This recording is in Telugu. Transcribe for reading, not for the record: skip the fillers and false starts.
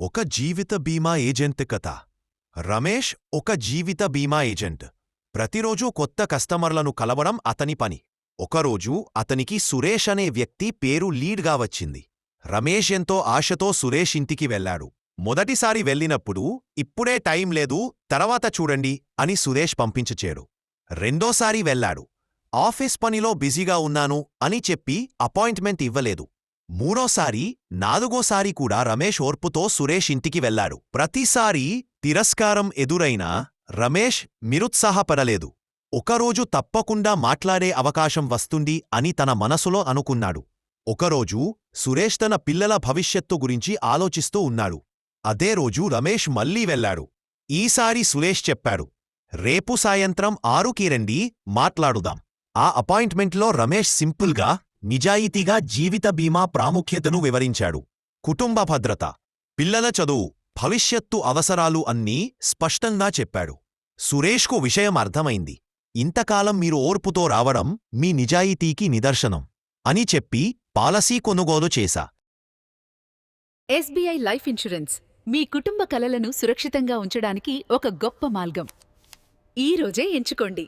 ఒక జీవిత బీమా ఏజెంట్ కథ. రమేష్ ఒక జీవిత బీమా ఏజెంట్. ప్రతిరోజూ కొత్త కస్టమర్లను కలవడం అతని పని. ఒకరోజు అతనికి సురేష్ అనే వ్యక్తి పేరు లీడ్గా వచ్చింది. రమేష్ ఎంతో ఆశతో సురేష్ ఇంటికి వెళ్లాడు. మొదటిసారి వెళ్ళినప్పుడు ఇప్పుడే టైం లేదు, తర్వాత చూడండి అని సురేష్ పంపించచేడు. రెండోసారి వెళ్లాడు. ఆఫీస్ పనిలో బిజీగా ఉన్నాను అని చెప్పి అపాయింట్మెంట్ ఇవ్వలేదు. మూడోసారి నాలుగోసారి కూడా రమేష్ ఓర్పుతో సురేష్ ఇంటికి వెళ్లాడు. ప్రతిసారీ తిరస్కారం ఎదురైనా రమేష్ నిరుత్సాహపడలేదు. ఒకరోజు తప్పకుండా మాట్లాడే అవకాశం వస్తుంది అని తన మనసులో అనుకున్నాడు. ఒకరోజు సురేష్ తన పిల్లల భవిష్యత్తు గురించి ఆలోచిస్తూ ఉన్నాడు. అదే రోజు రమేష్ మళ్లీ వెళ్లాడు. ఈసారి సురేష్ చెప్పాడు, రేపు సాయంత్రం 6కి రండి, మాట్లాడుదాం. ఆ అపాయింట్మెంట్లో రమేష్ సింపుల్గా, నిజాయితీగా జీవిత బీమా ప్రాముఖ్యతను వివరించాడు. కుటుంబ భద్రత, పిల్లల చదువు, భవిష్యత్తు అవసరాలు అన్నీ స్పష్టంగా చెప్పాడు. సురేష్కు విషయం అర్థమైంది. ఇంతకాలం మీరు ఓర్పుతో రావడం మీ నిజాయితీకి నిదర్శనం అని చెప్పి పాలసీ కొనుగోలు చేశా. ఎస్బీఐ లైఫ్ ఇన్షూరెన్స్ మీ కుటుంబ కలలను సురక్షితంగా ఉంచడానికి ఒక గొప్ప మార్గం. ఈ రోజే ఎంచుకోండి.